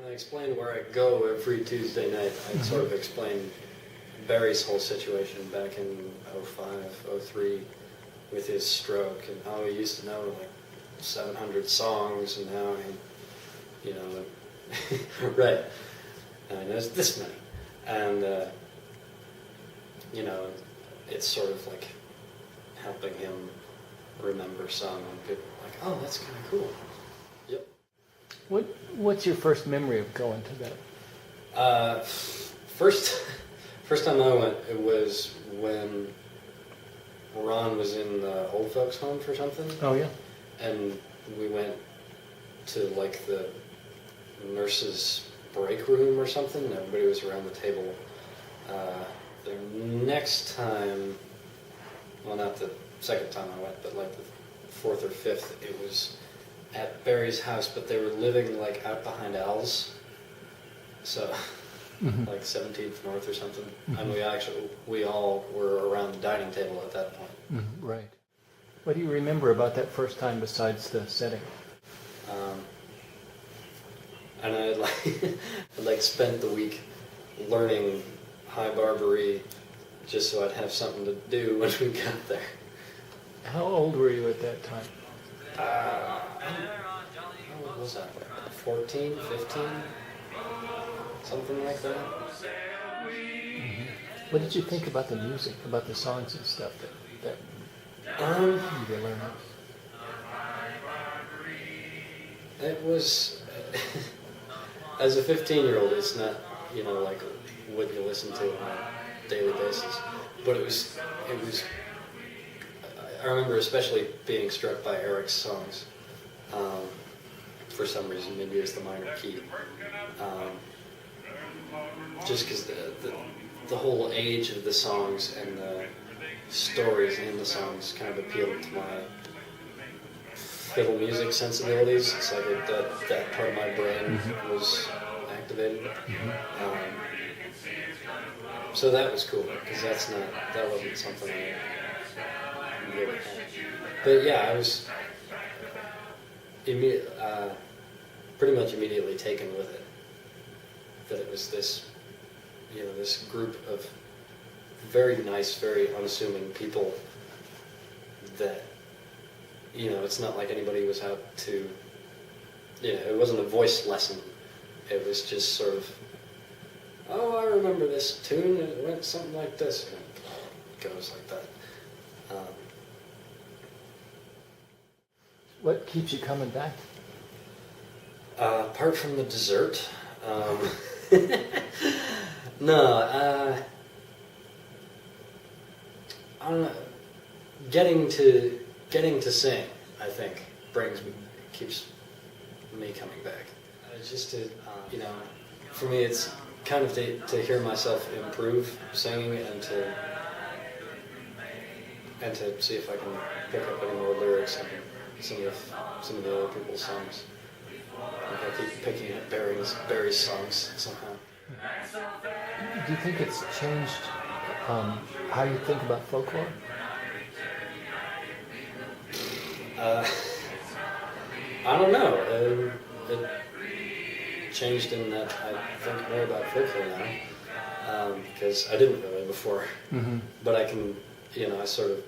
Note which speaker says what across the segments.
Speaker 1: When I explained where I go every Tuesday night, I sort of explained Barry's whole situation back in '05, '03 with his stroke, and how he used to know like 700 songs, and now he, right, now he knows this many, and it's sort of like helping him remember some, and people are like, oh, that's kind of cool. Yep.
Speaker 2: What's your first memory of going to that?
Speaker 1: First time I went, it was when Ron was in the old folks home for something.
Speaker 2: Oh yeah.
Speaker 1: And we went to like the nurses' break room or something. Everybody was around the table. The next time, well, not the second time I went, but like the fourth or fifth, it was at Barry's house, but they were living like out behind Al's, so like 17th North or something. And we all were around the dining table at that point.
Speaker 2: Right. What do you remember about that first time besides the setting?
Speaker 1: And I'd spent the week learning High Barbary just so I'd have something to do when we got there.
Speaker 2: How old were you at that time?
Speaker 1: How old was I? 14, 15? Something like that.
Speaker 2: What did you think about the music, about the songs and stuff that you did learn?
Speaker 1: It was, as a 15-year-old, it's not, like what you listen to on a daily basis. But it was, I remember especially being struck by Eric's songs. For some reason, maybe it's the minor key. Just because the whole age of the songs and the stories in the songs kind of appealed to my fiddle music sensibilities. It's like that part of my brain was activated. So that was cool, because that wasn't something I really had. But yeah, I was pretty much immediately taken with it. That it was this group of very nice, very unassuming people that, it's not like anybody was out to, it wasn't a voice lesson. It was just sort of, oh, I remember this tune, and it went something like this, and it goes like that.
Speaker 2: What keeps you coming back?
Speaker 1: Apart from the dessert, no, I don't know. Getting to sing, I think, keeps me coming back. Just to, for me, it's kind of to hear myself improve singing, and to see if I can pick up any more lyrics and some of the other people's songs. Like I keep picking up Barry's songs somehow.
Speaker 2: Do you think it's changed how you think about folklore?
Speaker 1: I don't know. It changed in that I think more about folklore now, because I didn't really before. But I can, I sort of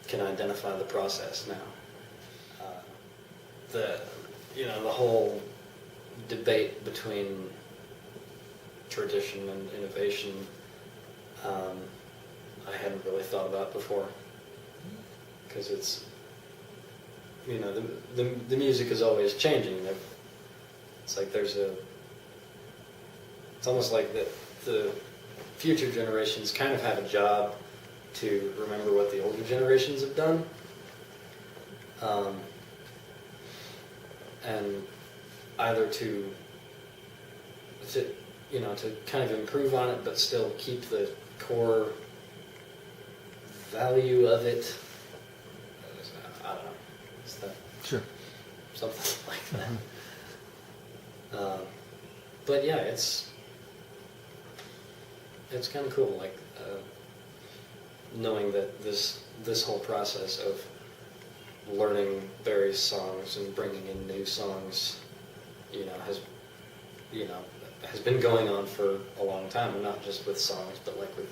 Speaker 1: can identify the process now. The whole debate between tradition and innovation, I hadn't really thought about before, because it's, the music is always changing. It's like it's almost like the future generations kind of have a job to remember what the older generations have done. And either to kind of improve on it, but still keep the core value of it. I don't know. Is that
Speaker 2: sure?
Speaker 1: Something like that. But yeah, it's kind of cool, like knowing that this whole process of learning Barry's songs and bringing in new songs, has has been going on for a long time, and not just with songs, but like with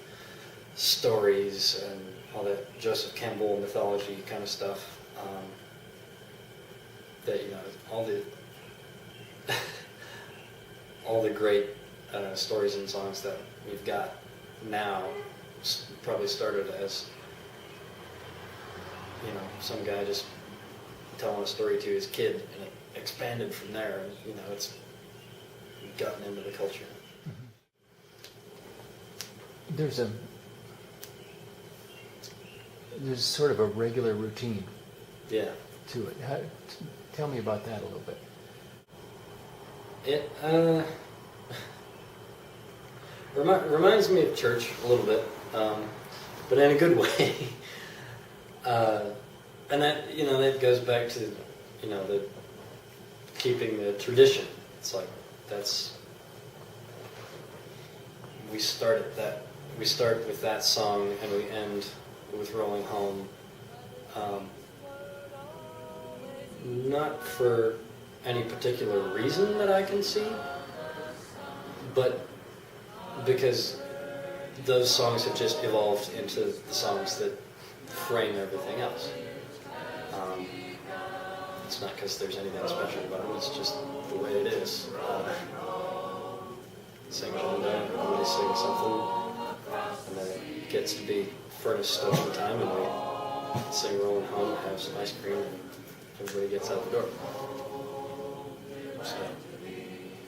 Speaker 1: stories and all that Joseph Campbell mythology kind of stuff. That all the all the great stories and songs that we've got now probably started as some guy just telling a story to his kid, and it expanded from there, and it's gotten into the culture.
Speaker 2: There's sort of a regular routine.
Speaker 1: Yeah.
Speaker 2: To it. Tell me about that a little bit.
Speaker 1: It reminds me of church a little bit, but in a good way. And that goes back to the keeping the tradition. It's like we start with that song and we end with Rolling Home. Not for any particular reason that I can see, but because those songs have just evolved into the songs that frame everything else. It's not because there's anything special about them, it's just the way it is. Sing Jeanne d'Arc, everybody sings something, and then it gets to be furnace stoking time, and we sing Rolling Home, have some ice cream, and everybody gets out the door. So,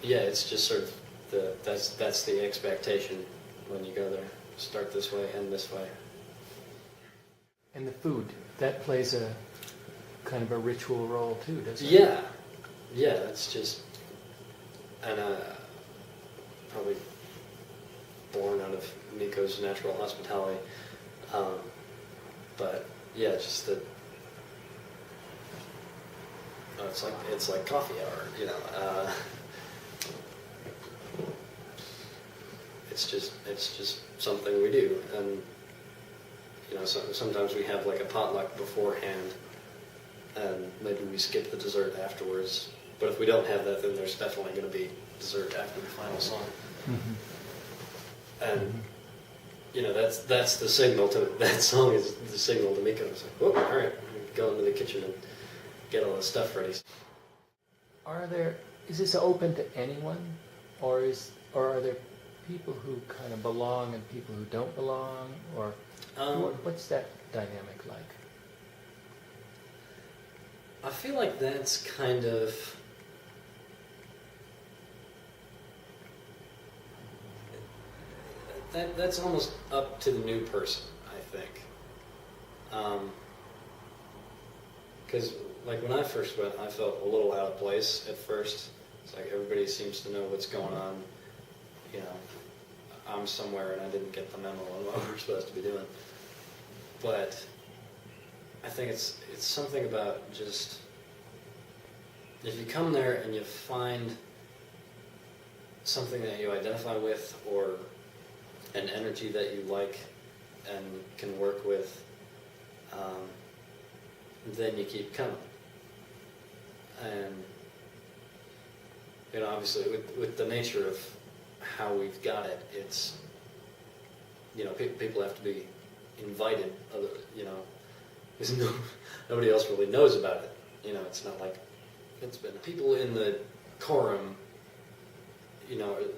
Speaker 1: yeah, it's just sort of that's the expectation when you go there. Start this way, end this way.
Speaker 2: And the food, that plays a kind of a ritual role too, doesn't it?
Speaker 1: Yeah, it's just, and probably born out of Nico's natural hospitality. But yeah, just that. It's like coffee hour, It's just something we do, and sometimes we have like a potluck beforehand, and maybe we skip the dessert afterwards. But if we don't have that, then there's definitely going to be dessert after the final song. Mm-hmm. And that's the signal to that song is the signal to Miko. It's like, oh, all right, go into the kitchen and get all the stuff ready.
Speaker 2: Is this open to anyone, or are there people who kind of belong and people who don't belong, or what's that dynamic like?
Speaker 1: I feel like that's kind of that's almost up to the new person, I think. Because like when I first went, I felt a little out of place at first. It's like everybody seems to know what's going on. I'm somewhere and I didn't get the memo on what we're supposed to be doing. But I think it's something about just, if you come there and you find something that you identify with, or an energy that you like and can work with, then you keep coming. And obviously with the nature of how we've got it, it's people have to be invited. Because nobody else really knows about it. It's not like it's been people in the quorum.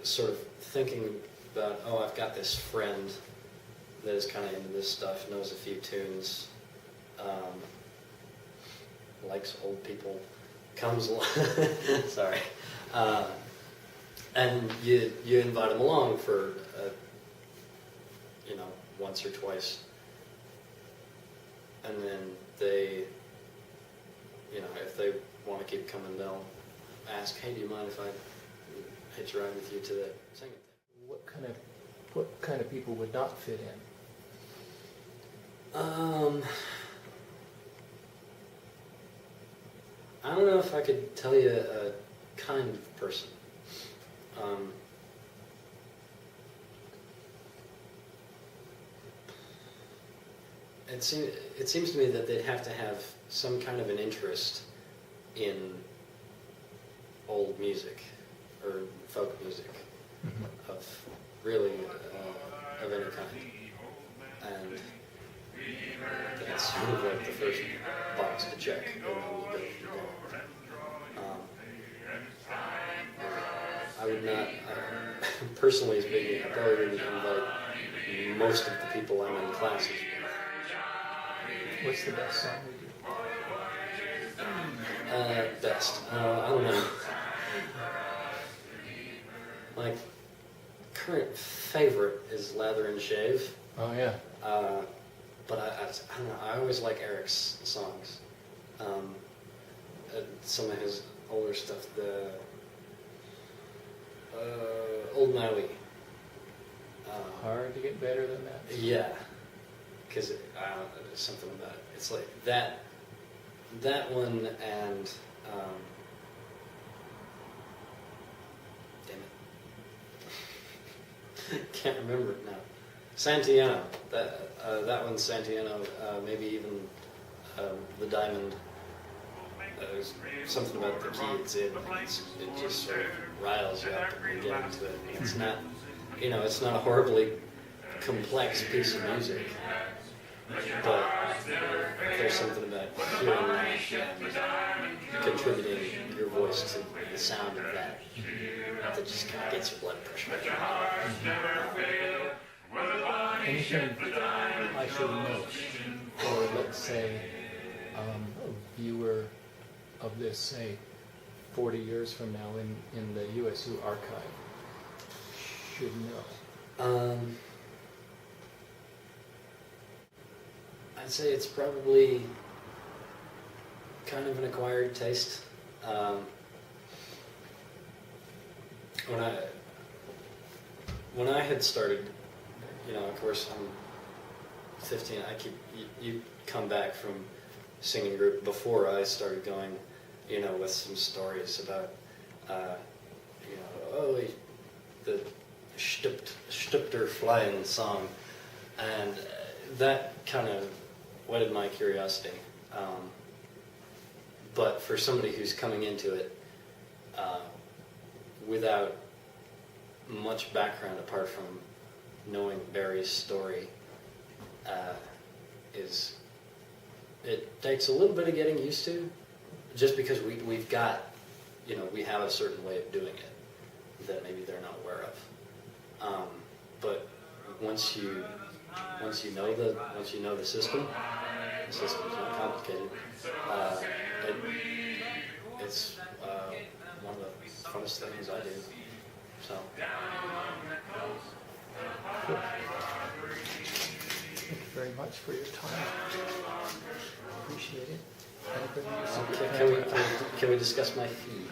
Speaker 1: Sort of thinking about, oh, I've got this friend that is kind of into this stuff, knows a few tunes, likes old people, comes along. Sorry. And you invite them along for, once or twice. And then they, if they want to keep coming, they'll ask, hey, do you mind if I hitch a ride with you to the singing thing?
Speaker 2: What kind of people would not fit in?
Speaker 1: I don't know if I could tell you a kind of person. It seems to me that they'd have to have some kind of an interest in old music, or folk music
Speaker 2: Mhm.
Speaker 1: of really of any kind, and that's sort of like the first box to check. You know, you go there. I would not, personally speaking, I probably wouldn't invite most of the people I'm in classes with.
Speaker 2: What's the best song we do?
Speaker 1: Best. I don't know. My current favorite is Lather and Shave.
Speaker 2: Oh yeah.
Speaker 1: But I don't know, I always like Eric's songs. Some of his older stuff, the Old Maui.
Speaker 2: Hard to get better than that.
Speaker 1: Yeah, because there's something about it. It's like that one and damn it, can't remember it now. Santiano, that one's Santiano. Maybe even the Diamond. There's something about the key it's in. It just sort of riles you up and you get into it. And it's not, it's not a horribly complex piece of music, but there's something about hearing that and contributing your voice to the sound of that that just kind of gets your blood pressure.
Speaker 2: Anything I should know, or let's say a viewer of this, say, 40 years from now in the USU archive should know?
Speaker 1: I'd say it's probably kind of an acquired taste. When I had started, of course, I'm 15. You come back from singing group before I started going, with some stories about, the Stupter Flying song, and that kind of whetted my curiosity. But for somebody who's coming into it without much background apart from knowing Barry's story, it takes a little bit of getting used to, just because we've got, we have a certain way of doing it that maybe they're not aware of. But once you know the system's not complicated. It's one of the funnest things I do. So.
Speaker 2: Cool. Thank you very much for your time. Appreciate it.
Speaker 1: Can we discuss my fee?